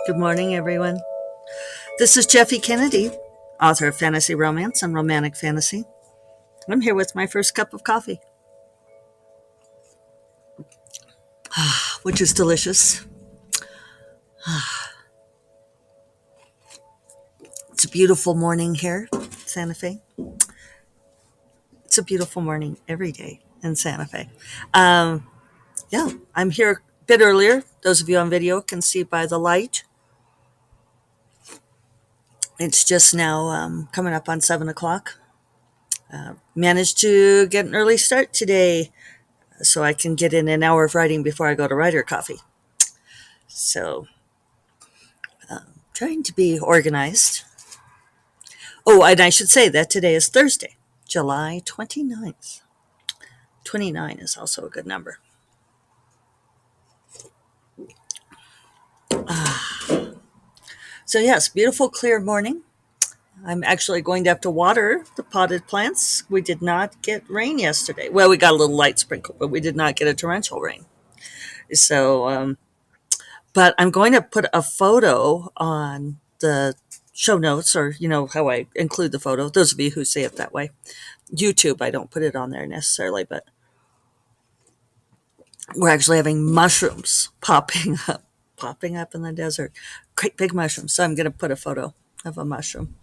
Good morning, everyone. This is Jeffe Kennedy, author of fantasy romance and romantic fantasy. I'm here with my first cup of coffee, which is delicious. It's a beautiful morning here, Santa Fe. It's a beautiful morning every day in Santa Fe. Um, yeah, I'm here a bit earlier. Those of you on video can see by the light. It's just now coming up on 7 o'clock. Managed to get an early start today so I can get in an hour of writing before I go to writer coffee. So, trying to be organized. Oh, and I should say that today is Thursday, July 29th. 29 is also a good number. So, yes, beautiful, clear morning. I'm actually going to have to water the potted plants. We did not get rain yesterday. Well, we got a little light sprinkle, but we did not get a torrential rain. So, but I'm going to put a photo on the show notes, or how I include the photo. Those of you who say it that way. YouTube, I don't put it on there necessarily, but we're actually having mushrooms popping up in the desert. Great big mushrooms. So I'm going to put a photo of a mushroom.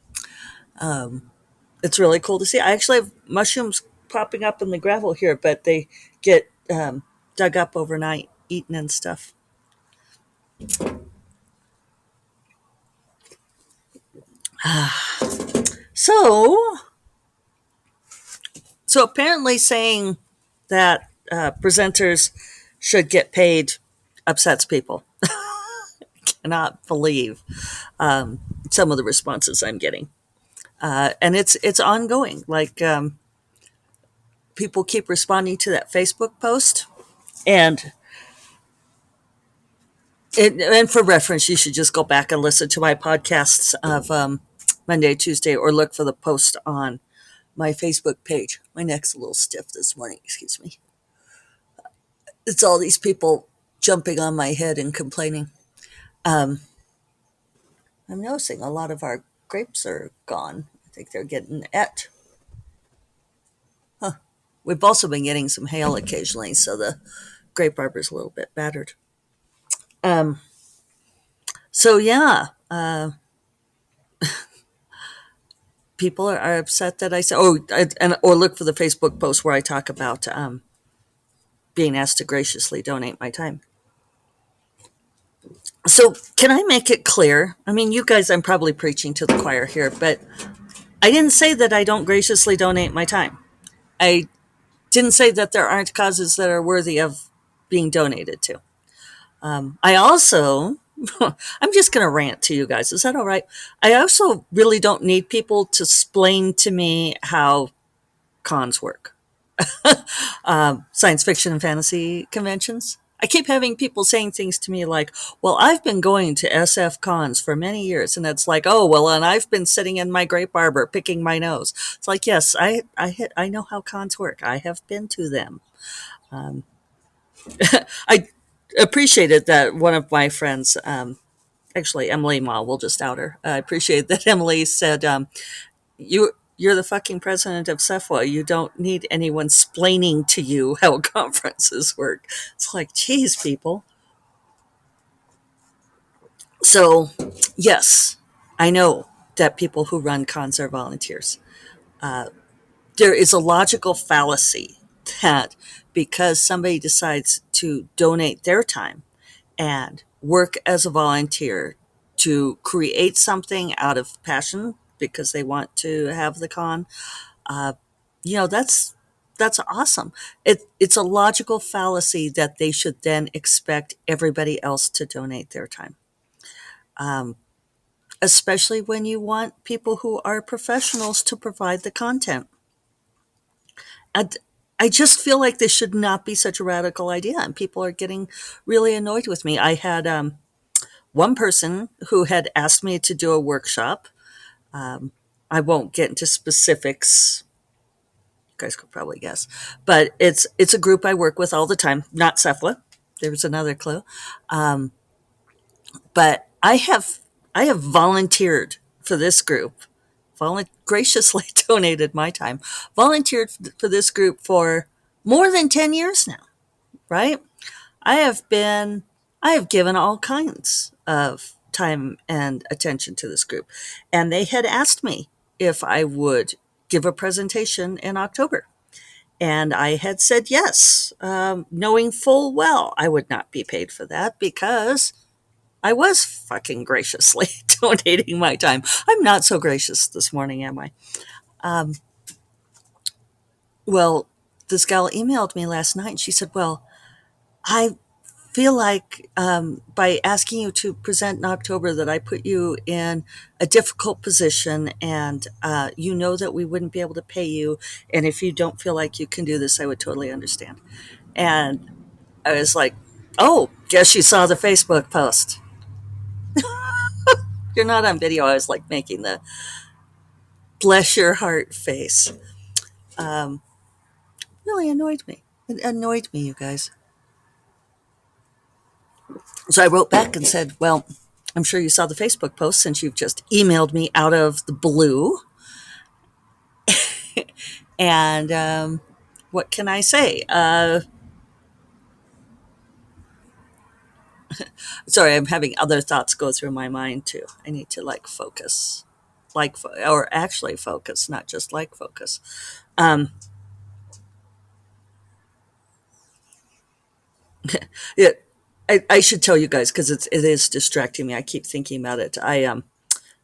It's really cool to see. I actually have mushrooms popping up in the gravel here, but they get dug up overnight, eaten and stuff. So, so apparently saying that presenters should get paid upsets people. Cannot believe some of the responses I'm getting. And it's ongoing. Like people keep responding to that Facebook post, and and for reference, you should just go back and listen to my podcasts of Monday, Tuesday, or look for the post on my Facebook page. My neck's a little stiff this morning. Excuse me. It's all these people jumping on my head and complaining. Um, I'm noticing a lot of our grapes are gone. I think they're getting et. Huh. We've also been getting some hail occasionally, so the grape arbor's a little bit battered. Um, so yeah, people are upset that I said, or look for the Facebook post where I talk about being asked to graciously donate my time. So can I make it clear? I mean, you guys, I'm probably preaching to the choir here, but I didn't say that I don't graciously donate my time. I didn't say that there aren't causes that are worthy of being donated to. I also, I'm just going to rant to you guys. Is that all right? I also really don't need people to explain to me how cons work. Science fiction and fantasy conventions. I keep having people saying things to me like, well, I've been going to SF cons for many years. And it's like, oh, well, and I've been sitting in my grape arbor picking my nose. It's like, yes, I know how cons work. I have been to them. Um, I appreciated that one of my friends, actually Emily Ma, we'll just out her. I appreciate that Emily said, you're the fucking president of CEFWA. You don't need anyone splaining to you how conferences work. It's like, geez, people. So, yes, I know that people who run cons are volunteers. There is a logical fallacy that because somebody decides to donate their time and work as a volunteer to create something out of passion because they want to have the con, uh, that's awesome. It's a logical fallacy that they should then expect everybody else to donate their time, um, especially when you want people who are professionals to provide the content. And I just feel like this should not be such a radical idea, and people are getting really annoyed with me. I had one person who had asked me to do a workshop. Um, I won't get into specifics. You guys could probably guess, but it's a group I work with all the time. Not Cephala. There's another clue. Um, but I have I have volunteered for this group, graciously donated my time, volunteered for this group for more than 10 years now, right? I have been, I have given all kinds of time and attention to this group. And they had asked me if I would give a presentation in October. And I had said yes, knowing full well I would not be paid for that because I was fucking graciously donating my time. I'm not so gracious this morning, am I? Um, well, this gal emailed me last night and she said, well, I feel like by asking you to present in October that I put you in a difficult position and you know that we wouldn't be able to pay you. And if you don't feel like you can do this, I would totally understand. And I was like, oh, guess you saw the Facebook post. You're not on video. I was like making the bless your heart face. Um, really annoyed me. It annoyed me, you guys. So I wrote back and said, well, I'm sure you saw the Facebook post since you've just emailed me out of the blue. And what can I say? Sorry, I'm having other thoughts go through my mind too. I need to like focus, or actually focus, not just like focus. Um, yeah, I should tell you guys because it is distracting me. I keep thinking about it. I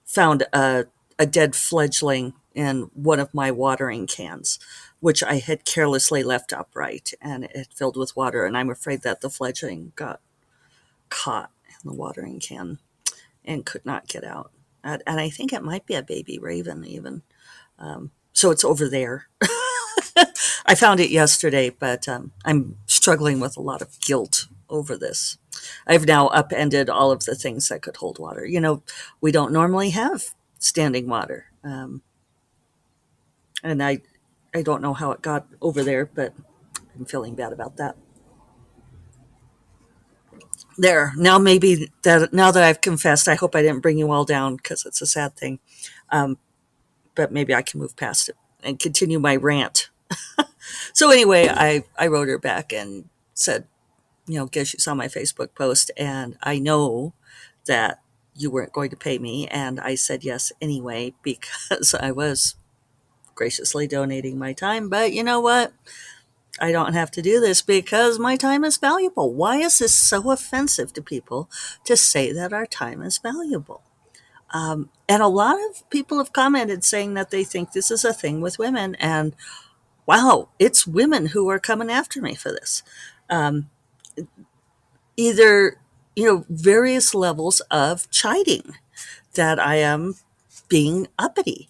found a dead fledgling in one of my watering cans, which I had carelessly left upright, and it filled with water. And I'm afraid that the fledgling got caught in the watering can and could not get out. And I think it might be a baby raven, even. So it's over there. I found it yesterday, but I'm struggling with a lot of guilt over this. I've now upended all of the things that could hold water. You know, we don't normally have standing water. And I don't know how it got over there, but I'm feeling bad about that. There, now that I've confessed, I hope I didn't bring you all down because it's a sad thing. Um, but maybe I can move past it and continue my rant. So anyway, I wrote her back and said, guess you saw my Facebook post, and I know that you weren't going to pay me, and I said yes anyway because I was graciously donating my time. But you know what? I don't have to do this because my time is valuable. Why is this so offensive to people to say that our time is valuable? And a lot of people have commented saying that they think this is a thing with women. And wow, it's women who are coming after me for this. Um, Either, various levels of chiding that I am being uppity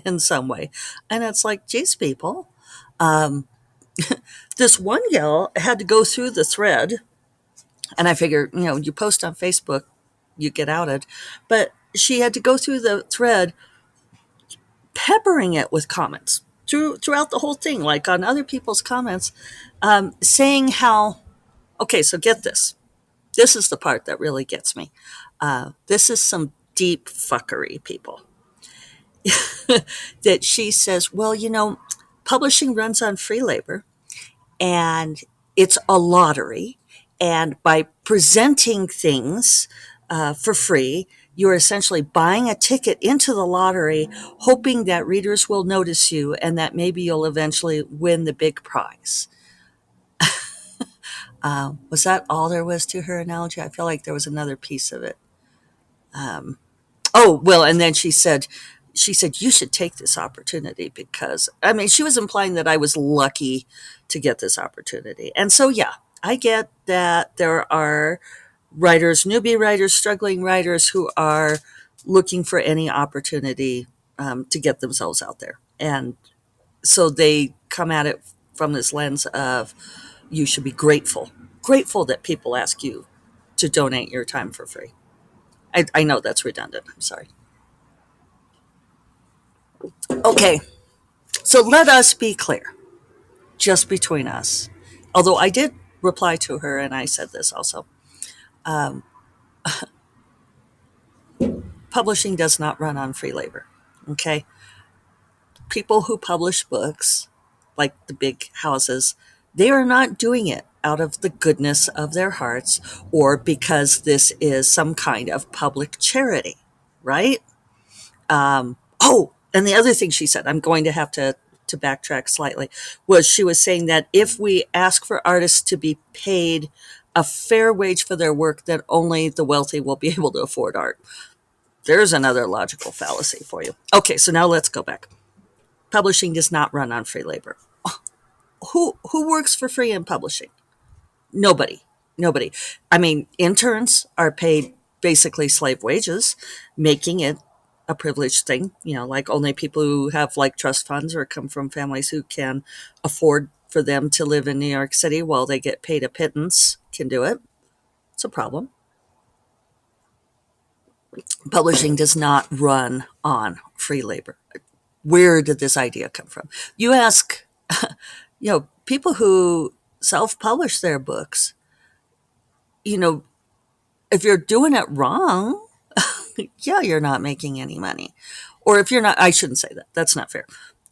in some way. And it's like, geez, people. Um, this one gal had to go through the thread, and I figure, you post on Facebook, you get outed. But she had to go through the thread, peppering it with comments throughout the whole thing, like on other people's comments, saying how, okay, so get this. This is the part that really gets me. This is some deep fuckery, people. That she says, well, publishing runs on free labor and it's a lottery. And by presenting things for free, you're essentially buying a ticket into the lottery, hoping that readers will notice you and that maybe you'll eventually win the big prize. Was that all there was to her analogy? I feel like there was another piece of it. Um, oh, well, and then she said, you should take this opportunity because, I mean, she was implying that I was lucky to get this opportunity. And so, yeah, I get that there are writers, newbie writers, struggling writers who are looking for any opportunity to get themselves out there. And so they come at it from this lens of you should be grateful that people ask you to donate your time for free. I know that's redundant. I'm sorry. Okay, so let us be clear, just between us. Although I did reply to her and I said this also. Um, publishing does not run on free labor. Okay. People who publish books, like the big houses, they are not doing it out of the goodness of their hearts or because this is some kind of public charity, right? And the other thing she said, I'm going to have to backtrack slightly, was she was saying that if we ask for artists to be paid a fair wage for their work, then only the wealthy will be able to afford art. There's another logical fallacy for you. Okay, so now let's go back. Publishing does not run on free labor. Who works for free in publishing? Nobody. Nobody. I mean, interns are paid basically slave wages, making it a privileged thing, like only people who have like trust funds or come from families who can afford for them to live in New York City while they get paid a pittance can do it. It's a problem. Publishing does not run on free labor. Where did this idea come from? You ask, people who self publish their books, you know, if you're doing it wrong, yeah, you're not making any money. Or if you're not, I shouldn't say that. That's not fair.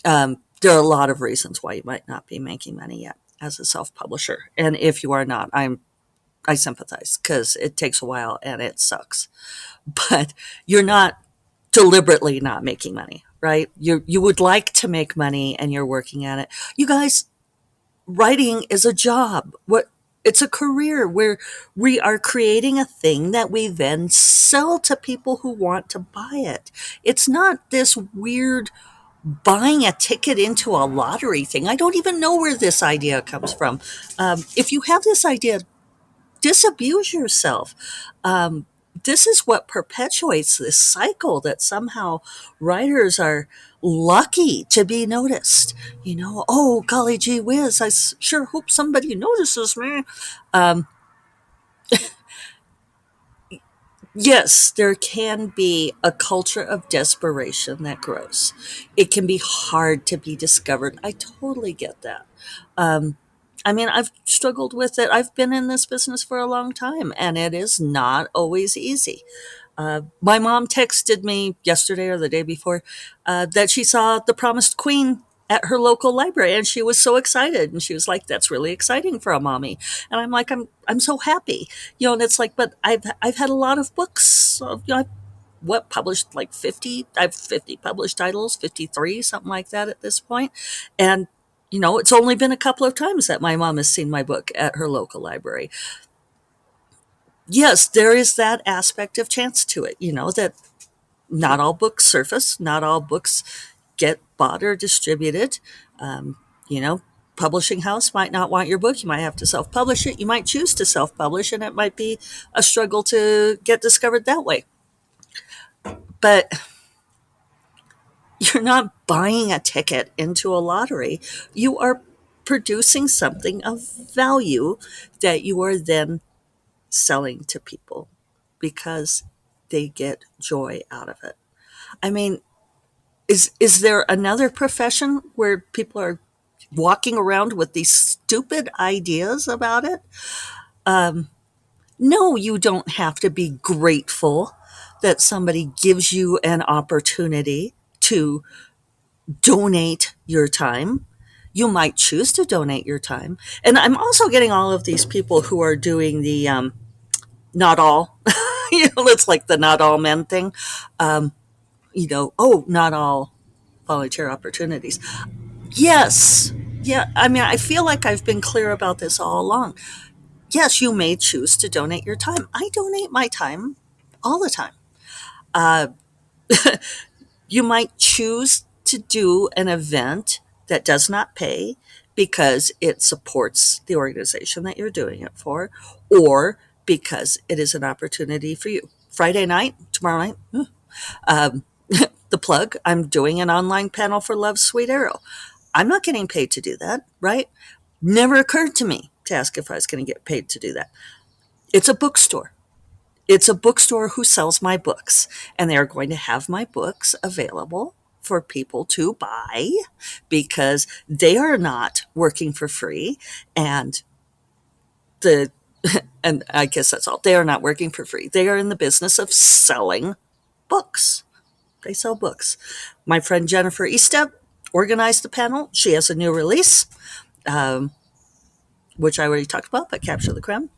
There are a lot of reasons why you might not be making money yet as a self publisher. And if you are not, I sympathize because it takes a while and it sucks. But you're not deliberately not making money, right? You would like to make money and you're working at it. You guys, writing is a job. It's a career where we are creating a thing that we then sell to people who want to buy it. It's not this weird buying a ticket into a lottery thing. I don't even know where this idea comes from. If you have this idea, disabuse yourself. This is what perpetuates this cycle that somehow writers are lucky to be noticed. Oh, golly gee whiz, sure hope somebody notices me. Um, yes, there can be a culture of desperation that grows. It can be hard to be discovered. I totally get that. Um, I mean, I've struggled with it. I've been in this business for a long time, and it is not always easy. My mom texted me yesterday or the day before that she saw The Promised Queen at her local library, and she was so excited. And she was like, "That's really exciting for a mommy." And I'm like, "I'm so happy," And it's like, but I've had a lot of books. So, I've published like 50. I have 50 published titles, 53, something like that at this point, and it's only been a couple of times that my mom has seen my book at her local library. Yes, there is that aspect of chance to it, that not all books surface, not all books get bought or distributed. Um, you know, Publishing house might not want your book. You might have to self publish it. You might choose to self publish, and it might be a struggle to get discovered that way. But you're not buying a ticket into a lottery. You are producing something of value that you are then selling to people because they get joy out of it. I mean, is there another profession where people are walking around with these stupid ideas about it? No, you don't have to be grateful that somebody gives you an opportunity to donate your time. You might choose to donate your time. And I'm also getting all of these people who are doing the not all, it's like the not all men thing. Oh, not all volunteer opportunities. Yes. Yeah. I mean, I feel like I've been clear about this all along. Yes, you may choose to donate your time. I donate my time all the time. Uh, you might choose to do an event that does not pay because it supports the organization that you're doing it for, or because it is an opportunity for you. Friday night, tomorrow night, um, the plug, I'm doing an online panel for Love's Sweet Arrow. I'm not getting paid to do that, right? Never occurred to me to ask if I was going to get paid to do that. It's a bookstore. It's a bookstore who sells my books, and they are going to have my books available for people to buy because they are not working for free. And and I guess that's all. They are not working for free. They are in the business of selling books. They sell books. My friend Jennifer Eastep organized the panel. She has a new release, um, which I already talked about, but Capture the Creme.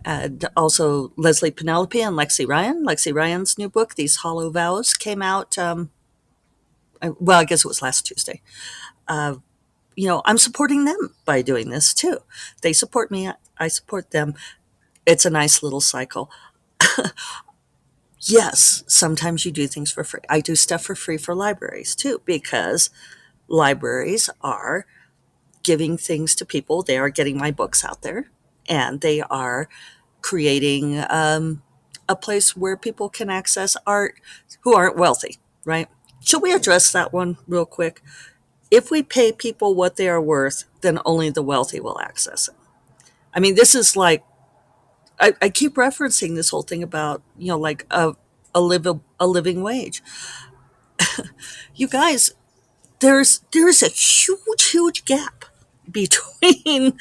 And also Leslie Penelope and Lexi Ryan. Lexi Ryan's new book, These Hollow Vows, came out, well, I guess it was last Tuesday. Uh, I'm supporting them by doing this too. They support me, I support them. It's a nice little cycle. Yes, sometimes you do things for free. I do stuff for free for libraries too, because libraries are giving things to people. They are getting my books out there, and they are creating a place where people can access art who aren't wealthy, right? Should we address that one real quick? If we pay people what they are worth, then only the wealthy will access it. I mean, this is like, I keep referencing this whole thing about, like a living wage. You guys, there's a huge gap between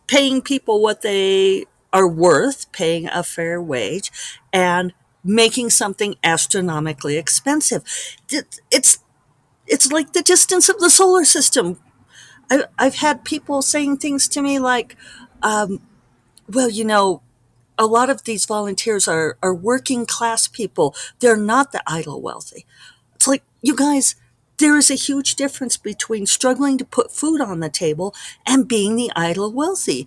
paying people what they are worth, paying a fair wage, and making something astronomically expensive. It's it's like the distance of the solar system. I've had people saying things to me like, um, well, a lot of these volunteers are working class people. They're not the idle wealthy. It's like, you guys, there is a huge difference between struggling to put food on the table and being the idle wealthy.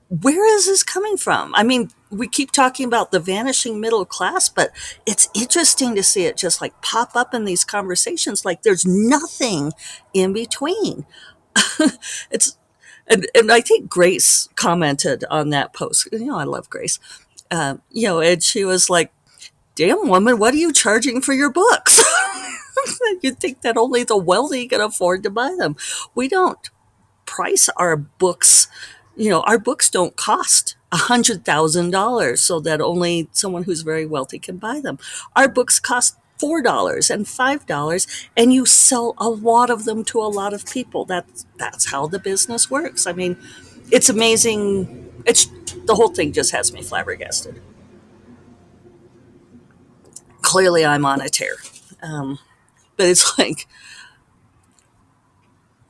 Where is this coming from? I mean, we keep talking about the vanishing middle class, but it's interesting to see it just like pop up in these conversations like there's nothing in between. It's and I think Grace commented on that post. I love Grace. And she was like, "Damn woman, what are you charging for your books?" You'd think that only the wealthy can afford to buy them. We don't price our books. Our books don't cost $100,000 so that only someone who's very wealthy can buy them. Our books cost $4 and $5, and you sell a lot of them to a lot of people. That's how the business works. I mean, it's amazing. It's the whole thing just has me flabbergasted. Clearly, I'm on a tear, but it's like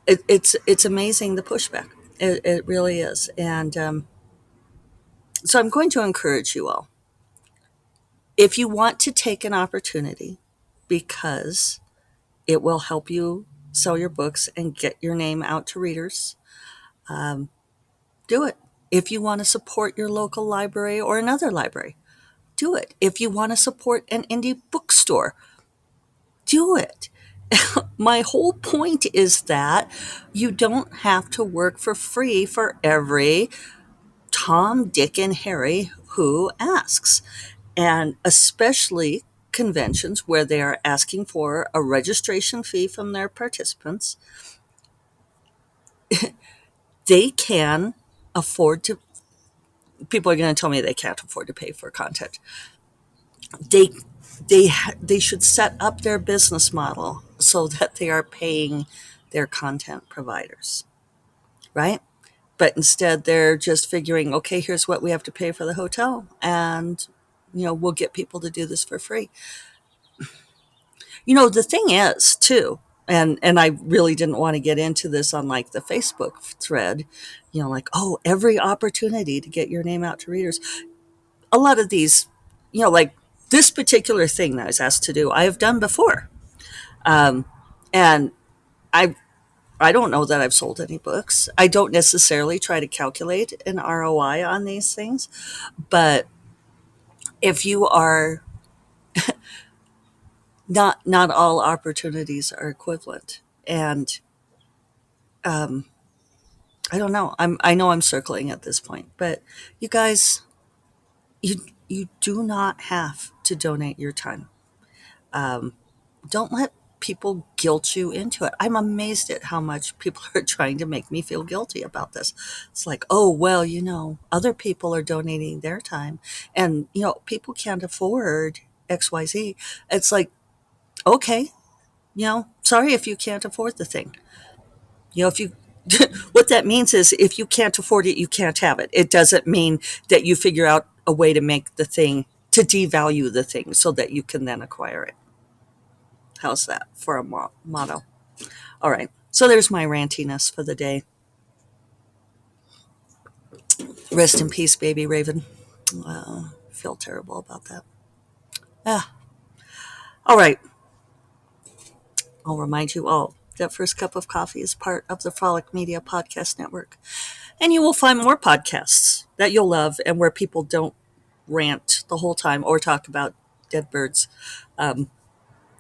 it's amazing the pushback. It really is, and so I'm going to encourage you all, if you want to take an opportunity because it will help you sell your books and get your name out to readers, um, do it. If you want to support your local library or another library, do it. If you want to support an indie bookstore, do it. My whole point is that you don't have to work for free for every Tom, Dick, and Harry who asks. And especially conventions where they are asking for a registration fee from their participants, they can afford to. People are going to tell me they can't afford to pay for content. They they should set up their business model so that they are paying their content providers, right? But instead, they're just figuring, okay, here's what we have to pay for the hotel, and we'll get people to do this for free. The thing is, too, and I really didn't want to get into this on like the Facebook thread, like, oh, every opportunity to get your name out to readers. A lot of these, like this particular thing that I was asked to do, I have done before. Um, and I I don't know that I've sold any books. I don't necessarily try to calculate an ROI on these things, but if you are not all opportunities are equivalent, and um, I don't know. I know I'm circling at this point, but you guys, you do not have to donate your time. Um, don't let people guilt you into it. I'm amazed at how much people are trying to make me feel guilty about this. It's like, oh, well, other people are donating their time, and, people can't afford XYZ. It's like, okay, sorry if you can't afford the thing. If you, what that means is if you can't afford it, you can't have it. It doesn't mean that you figure out a way to make the thing, to devalue the thing so that you can then acquire it. How's that for a motto? All right. So there's my rantiness for the day. Rest in peace, baby Raven. Feel terrible about that. Ah. All right. I'll remind you all that First Cup of Coffee is part of the Frolic Media Podcast Network. And you will find more podcasts that you'll love and where people don't rant the whole time or talk about dead birds. Um,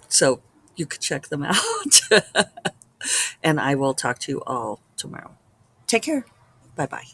so you could check them out. And I will talk to you all tomorrow. Take care. Bye bye.